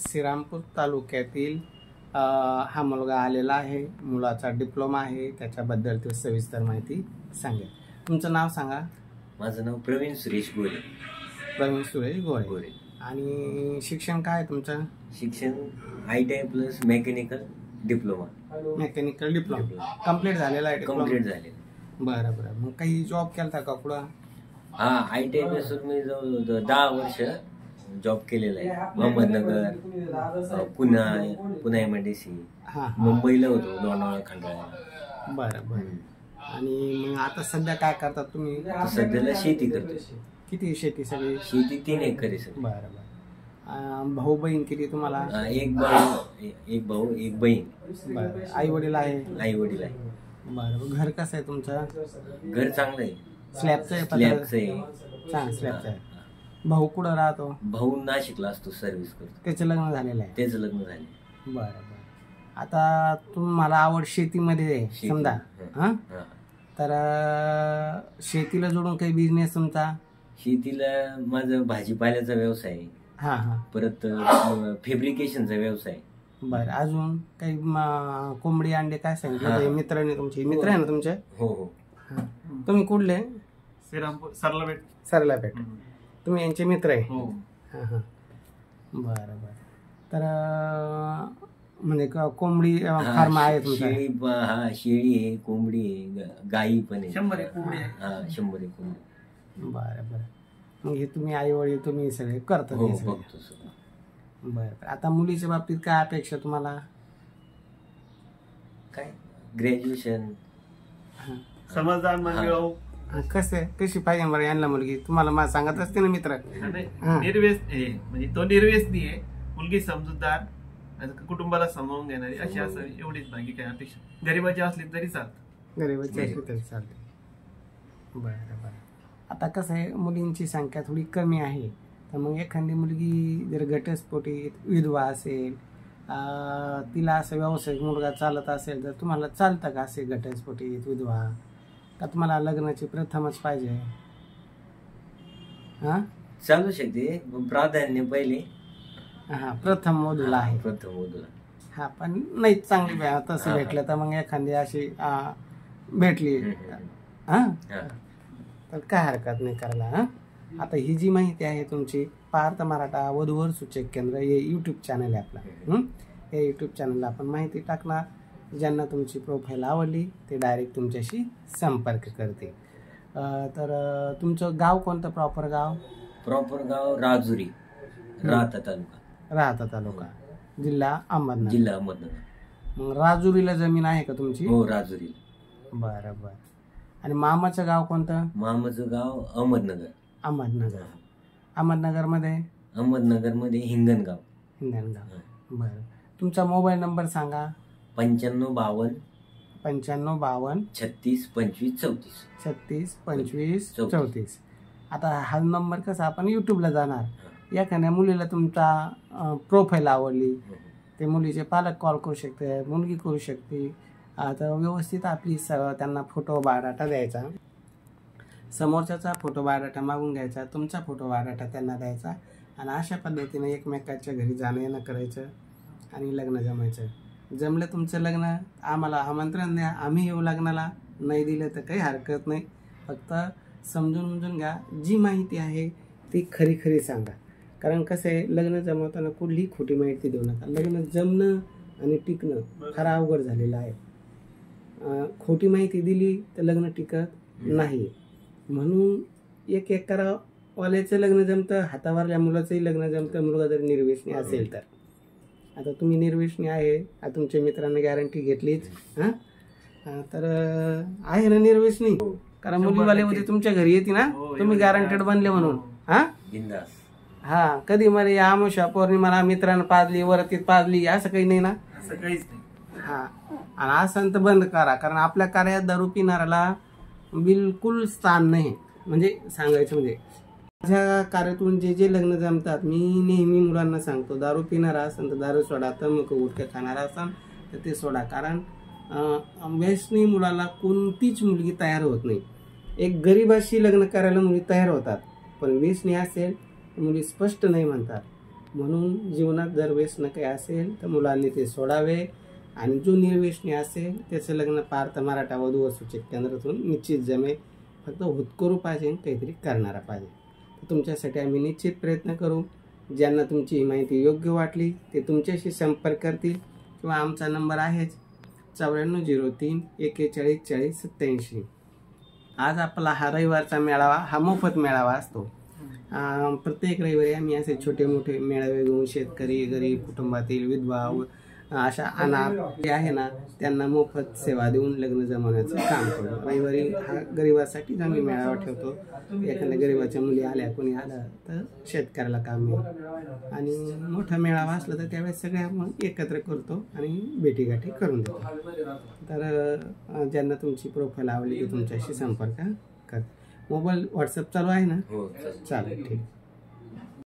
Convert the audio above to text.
श्रीरामपूर तालुक्यातील हा मुलगा आलेला आहे। मुलाचा डिप्लोमा आहे, त्याच्याबद्दल ते सविस्तर माहिती सांगेल। तुमचं नाव सांगा। माझं नाव प्रवीण सुरेश गोरे। प्रवीण सुरेश गोरे। आणि शिक्षण काय आहे तुमचं? शिक्षण ITI plus mechanical diploma. Mechanical diploma complete झालेला आहे? कंप्लीट झालेला। बरं बरं। मग काही जॉब केलता का पुढं? हा, ITI पासून मी जवळ 10 वर्ष जॉब केलेला आहे। अहमदनगर, पुणे MIDC, मुंबईला होतो, लोणावळा, खंडाळा। बरं बरं। आणि मग आता सध्या काय करतात तुम्ही? सध्याला शेती करतो। किती शेती? सगळी शेती 3 एकर आहे सर। बरं बरं। भाऊ बहीण किती तुम्हाला? एक भाऊ एक बहीण। बरं। आई वडील आहे? आई वडील आहे। बरं। घर कसं आहे तुमचं? घर चांगलं आहे, स्लॅबचं आहे? स्लॅबचं आहे। छान, स्लॅबचं आहे। भाऊ कुठं राहतो? भाऊ नाशिकला असतो, सर्व्हिस करतो। त्याचं लग्न झालेलं आहे? त्याचं लग्न झाले। बरं बरं। आता तुम्हाला आवड शेतीमध्ये आहे समजा, हां, तर शेतीला जोडून काही बिझनेस तुमचा? शेतीला माझं भाजीपाल्याचा व्यवसाय आहे। हां हां। परत फॅब्रिकेशनचा व्यवसाय। बरं। अजून काही कोंबडी अंडे काय सांगितलं? मित्रांनी तुमचे मित्र आहे ना तुमचे? हो हो। तुम्ही कुठले? श्रीरामपूर, सरलापेठ। सरलापेठ। तुम्ही यांचे मित्र आहे? हो। हां हां। बरं बरं। तर म्हणजे कोंबडी फार्म आहे तुमचा? शेळी आहे, कोंबडी आहे, गाई पण आहे। 100 कोंबडी आहे। हा, 100 कोंबडी। बरं बरं। मग हे तुम्ही आई वडील तुम्ही सगळे करता? हो, बघतो सर। बरं। आता मुलीच्या बाबतीत काय अपेक्षा तुम्हाला? काय ग्रॅज्युएशन, समजदार म्हणजे कशी पाहिजे बरं यांना मुलगी? तुम्हाला मला सांगत असते ना मित्र, निर्व्यसनी, म्हणजे तो निर्व्यसनी आहे, मुलगी समजूतदार, कुटुंबाला सांभाळून घेणारी, अशी असं एवढीच, बाकी काय अपेक्षा गरीबाची असली तरी चालतं। गरीबाची असली तरी चालते। बरं बरं। आता कसं आहे, मुलींची संख्या थोडी कमी आहे, तर मग एखादी मुलगी जर घटस्फोटीत विधवा असेल, तिला असं व्यावसायिक मुलगा चालत असेल, तर तुम्हाला चालतं का असे घटस्फोटीत विधवा? का तुम्हाला लग्नाची प्रथमच पाहिजे? हां, चालू शकते, प्राधान्य पहिले हां प्रथम वधूला आहे। प्रथम वधूला। हां, पण नाही चांगली तसं भेटलं तर मग एखादी अशी भेटली हां, तर काय हरकत नाही करायला। हां, आता ही जी माहिती आहे तुमची, पार्थ मराठा वधूवर सूचक केंद्र हे यूट्यूब चॅनल आहे आपला। हे यूट्यूब चॅनलला आपण माहिती टाकणार, ज्यांना तुमची प्रोफाईल आवडली ते डायरेक्ट तुमच्याशी संपर्क करते। तर तुमचं गाव कोणतं? प्रॉपर गाव? प्रॉपर गाव राजुरी, राहता तालुका। राहता तालुका, जिल्हा अहमदनगर। जिल्हा अहमदनगर। मग राजुरीला जमीन आहे का तुमची? हो, राजुरी। बरं बरं। आणि मामाचं गाव कोणतं? मामाचं गाव अहमदनगर। अहमदनगर। अहमदनगरमध्ये? अहमदनगरमध्ये हिंगणगाव। हिंगणगाव। बरं। तुमचा मोबाईल नंबर सांगा। 9552 5552 36 25 34 36 25 34। आता हा नंबर कसा आपण यूट्यूबला जाणार, एखाद्या मुलीला तुमचा प्रोफाईल आवडली, ते मुलीचे पालक कॉल करू शकते, मुलगी करू शकते। आता व्यवस्थित आपली त्यांना फोटो बायोडाटा द्यायचा, समोरच्याचा फोटो बायोडाटा मागून घ्यायचा, तुमचा फोटो बायोडाटा त्यांना द्यायचा, आणि अशा पद्धतीने एकमेकाच्या घरी जाणं येणं करायचं आणि लग्न जमायचं। जमलं तुमचं लग्न, आम्हाला आमंत्रण द्या, आम्ही येऊ लग्नाला। नाही दिलं तर काही हरकत नाही, फक्त समजून घ्या, जी माहिती आहे ती खरी खरी सांगा। कारण कसं आहे, लग्न जमवताना कुठलीही खोटी माहिती देऊ नका। लग्न जमणं आणि टिकणं फार अवघड झालेलं आहे। खोटी माहिती दिली तर लग्न टिकत नाही। म्हणून एक एकरावाल्याचं लग्न जमतं, हातावरल्या मुलाचंही लग्न जमतं, मुलगा जर निर्व्यसनी असेल तर। आता तुम्ही निर्व्यसनी आहे, तुमच्या मित्रांनी गॅरंटी घेतलीच हां, तर आहे ना निर्व्यसनी? कारण मुलीवाले होते तुमच्या घरी येते ना, तुम्ही गॅरंटेड बनले म्हणून। हां हां, कधी मला आमुषा पौर्णिमाला मित्रांना पाजली, वरतीत पाजली, असं काही नाही ना? असं काहीच नाही। हां, आणि असं तर बंद करा, कारण आपल्या कार्यात दारू पिणाऱ्याला बिलकुल स्थान नाही। म्हणजे सांगायचं म्हणजे माझ्या कार्यातून जे लग्न जमतात, मी नेहमी मुलांना सांगतो, दारू पिणारा असेल तर दारू सोडा, तंबाखू गुटखा खाणारा असेल तर ते सोडा। कारण व्यसनी मुलाला कोणतीच मुलगी तयार होत नाही। एक गरीबाशी लग्न करायला मुली तयार होतात, पण व्यसनी असेल मुली स्पष्ट नाही म्हणतात। म्हणून जीवनात जर व्यसन काही असेल तर मुलांनी ते सोडावे आणि जो निर्व्यसनी असेल त्याचं लग्न पार्थ मराठा वधू व सूचित केंद्रातून निश्चित जमेल. फक्त होतकरू पाहिजे, काहीतरी करणारा पाहिजे. तर तुमच्यासाठी आम्ही निश्चित प्रयत्न करू. ज्यांना तुमची ही माहिती योग्य वाटली ते तुमच्याशी संपर्क करतील किंवा आमचा नंबर आहेच 9403 41 40 87. आज आपला हा रविवारचा मेळावा हा मोफत मेळावा असतो. प्रत्येक रविवारी आम्ही असे छोटे मोठे मेळावे घेऊन शेतकरी, गरीब कुटुंबातील विधवा अशा अनाथ जे आहे ना त्यांना मोफत सेवा देऊन लग्न जमवण्याचं काम करतो. रविवारी हा गरिबासाठीच आम्ही मेळावा ठेवतो. एखाद्या गरिबाच्या मुली आल्या, कोणी आलं तर शेतकऱ्याला काम मिळेल. आणि मोठा मेळावा असला तर त्यावेळेस सगळे आपण एकत्र करतो आणि भेटीगाठी करून देतो. तर ज्यांना तुमची प्रोफाईल आवडली की तुमच्याशी संपर्क कर. मोबाईल व्हॉट्सअप चालू आहे ना? हो चालेल, ठीक.